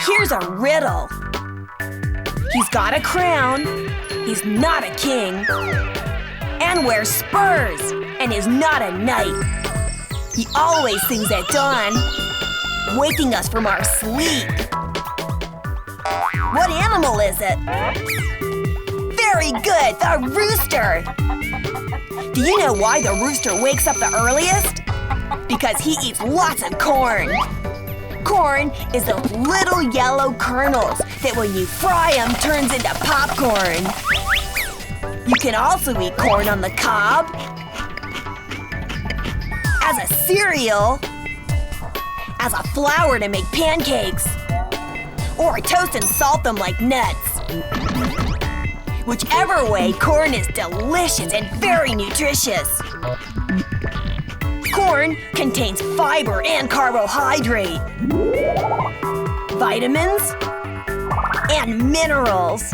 Here's a riddle. He's got a crown, he's not a king, and wears spurs, and is not a knight. He always sings at dawn, waking us from our sleep. What animal is it? Very good, the rooster! Do you know why the rooster wakes up the earliest? Because he eats lots of corn. Corn is those little yellow kernels that when you fry them turns into popcorn. You can also eat corn on the cob, as a cereal, as a flour to make pancakes, or toast and salt them like nuts. Whichever way, corn is delicious and very nutritious. Corn contains fiber and carbohydrate, vitamins, and minerals.